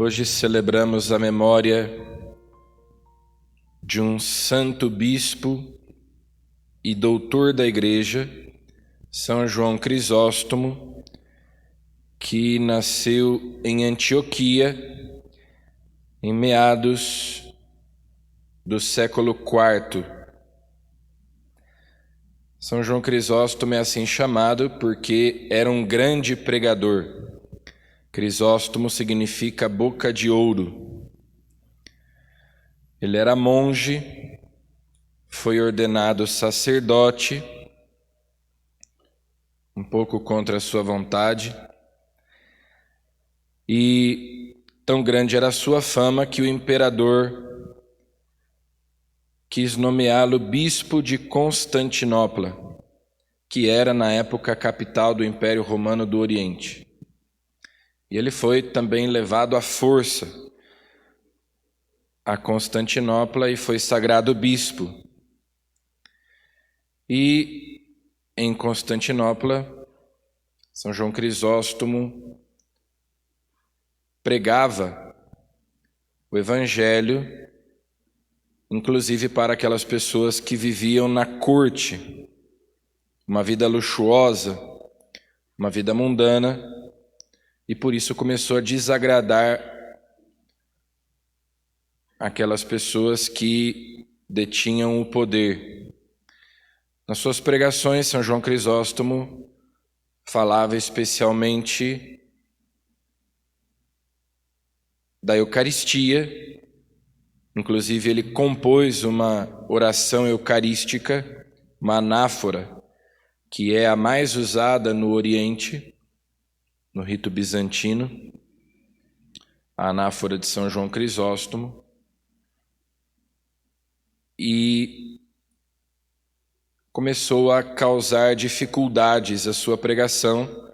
Hoje celebramos a memória de um santo bispo e doutor da Igreja, São João Crisóstomo, que nasceu em Antioquia em meados do século IV. São João Crisóstomo é assim chamado porque era um grande pregador. Crisóstomo significa boca de ouro. Ele era monge, foi ordenado sacerdote, um pouco contra a sua vontade, e tão grande era a sua fama que o imperador quis nomeá-lo bispo de Constantinopla, que era na época a capital do Império Romano do Oriente. E ele foi também levado à força a Constantinopla e foi sagrado bispo. E em Constantinopla, São João Crisóstomo pregava o Evangelho, inclusive para aquelas pessoas que viviam na corte, uma vida luxuosa, uma vida mundana, e por isso começou a desagradar aquelas pessoas que detinham o poder. Nas suas pregações, São João Crisóstomo falava especialmente da Eucaristia, inclusive ele compôs uma oração eucarística, uma anáfora, que é a mais usada no Oriente, no rito bizantino, a anáfora de São João Crisóstomo, e começou a causar dificuldades à sua pregação,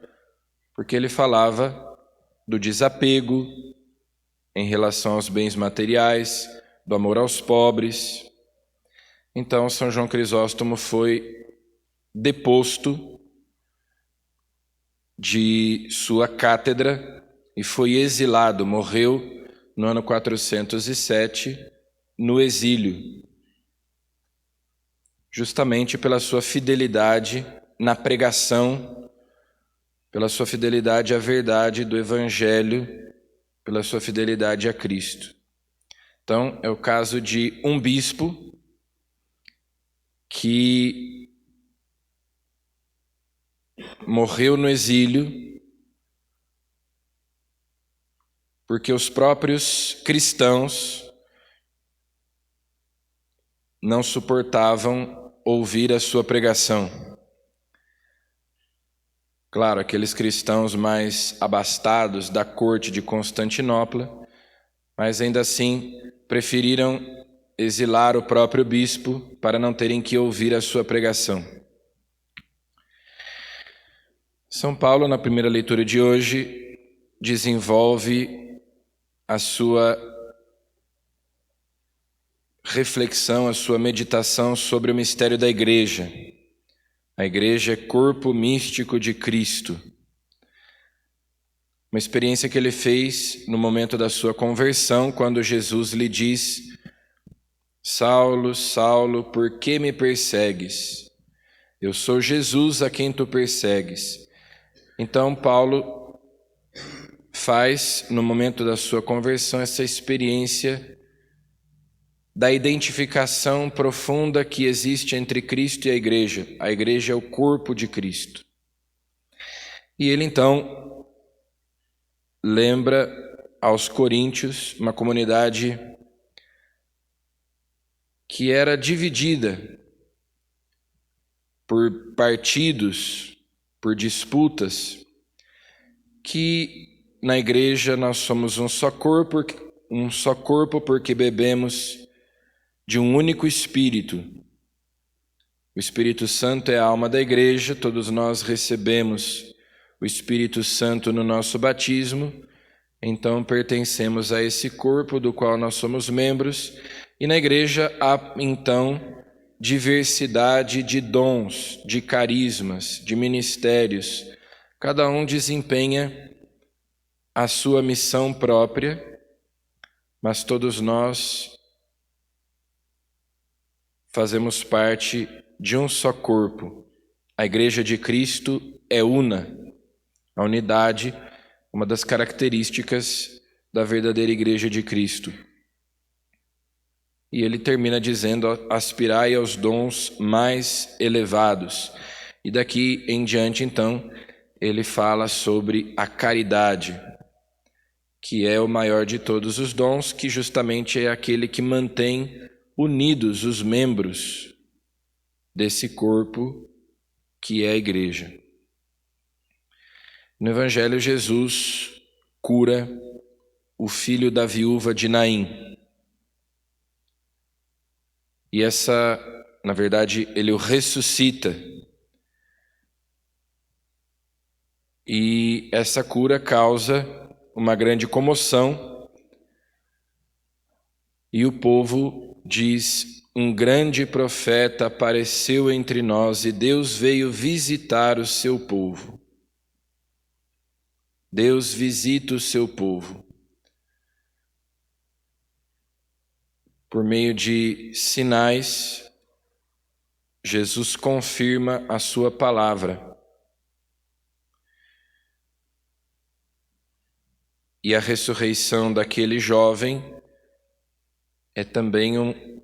porque ele falava do desapego em relação aos bens materiais, do amor aos pobres. Então, São João Crisóstomo foi deposto de sua cátedra e foi exilado, morreu no ano 407 no exílio, justamente pela sua fidelidade na pregação, pela sua fidelidade à verdade do Evangelho, pela sua fidelidade a Cristo. Então, é o caso de um bispo que morreu no exílio porque os próprios cristãos não suportavam ouvir a sua pregação. Claro, aqueles cristãos mais abastados da corte de Constantinopla, mas ainda assim preferiram exilar o próprio bispo para não terem que ouvir a sua pregação. São Paulo, na primeira leitura de hoje, desenvolve a sua reflexão, a sua meditação sobre o mistério da Igreja. A Igreja é corpo místico de Cristo. Uma experiência que ele fez no momento da sua conversão, quando Jesus lhe diz: Saulo, Saulo, por que me persegues? Eu sou Jesus a quem tu persegues. Então, Paulo faz, no momento da sua conversão, essa experiência da identificação profunda que existe entre Cristo e a Igreja. A Igreja é o corpo de Cristo. E ele, então, lembra aos coríntios, uma comunidade que era dividida por partidos, por disputas, que na igreja nós somos um só corpo porque bebemos de um único Espírito. O Espírito Santo é a alma da igreja, todos nós recebemos o Espírito Santo no nosso batismo, então pertencemos a esse corpo do qual nós somos membros, e na igreja há então diversidade de dons, de carismas, de ministérios. Cada um desempenha a sua missão própria mas todos nós fazemos parte de um só corpo. A Igreja de Cristo é una. A unidade, uma das características da verdadeira Igreja de Cristo. E ele termina dizendo: aspirai aos dons mais elevados. E daqui em diante, então, ele fala sobre a caridade, que é o maior de todos os dons, que justamente é aquele que mantém unidos os membros desse corpo que é a igreja. No Evangelho, Jesus cura o filho da viúva de Naim. E na verdade, ele o ressuscita. E essa cura causa uma grande comoção. E o povo diz: um grande profeta apareceu entre nós e Deus veio visitar o seu povo. Deus visita o seu povo. Por meio de sinais, Jesus confirma a sua palavra. E a ressurreição daquele jovem é também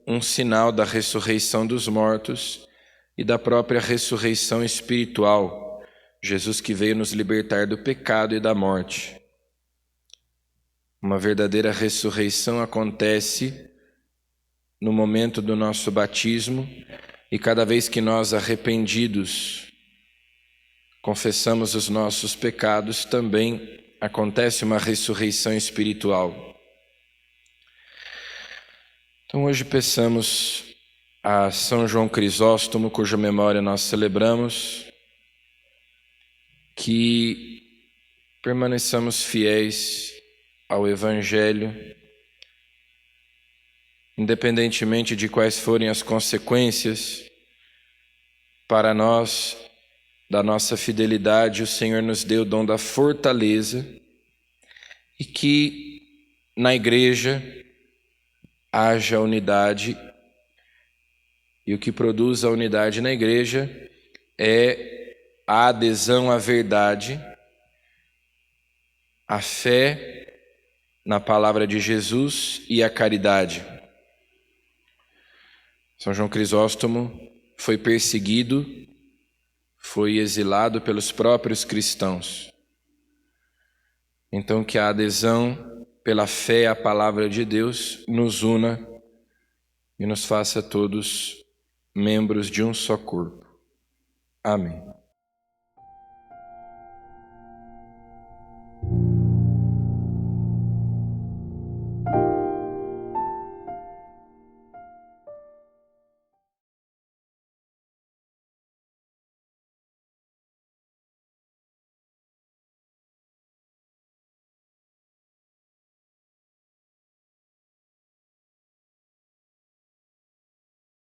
um sinal da ressurreição dos mortos e da própria ressurreição espiritual. Jesus que veio nos libertar do pecado e da morte. Uma verdadeira ressurreição acontece no momento do nosso batismo, e cada vez que nós, arrependidos, confessamos os nossos pecados, também acontece uma ressurreição espiritual. Então hoje peçamos a São João Crisóstomo, cuja memória nós celebramos, que permaneçamos fiéis ao Evangelho, independentemente de quais forem as consequências. Para nós, da nossa fidelidade, o Senhor nos deu o dom da fortaleza, e que na igreja haja unidade, e o que produz a unidade na igreja é a adesão à verdade, a fé na palavra de Jesus e a caridade. São João Crisóstomo foi perseguido, foi exilado pelos próprios cristãos. Então que a adesão pela fé à palavra de Deus nos una e nos faça todos membros de um só corpo. Amém.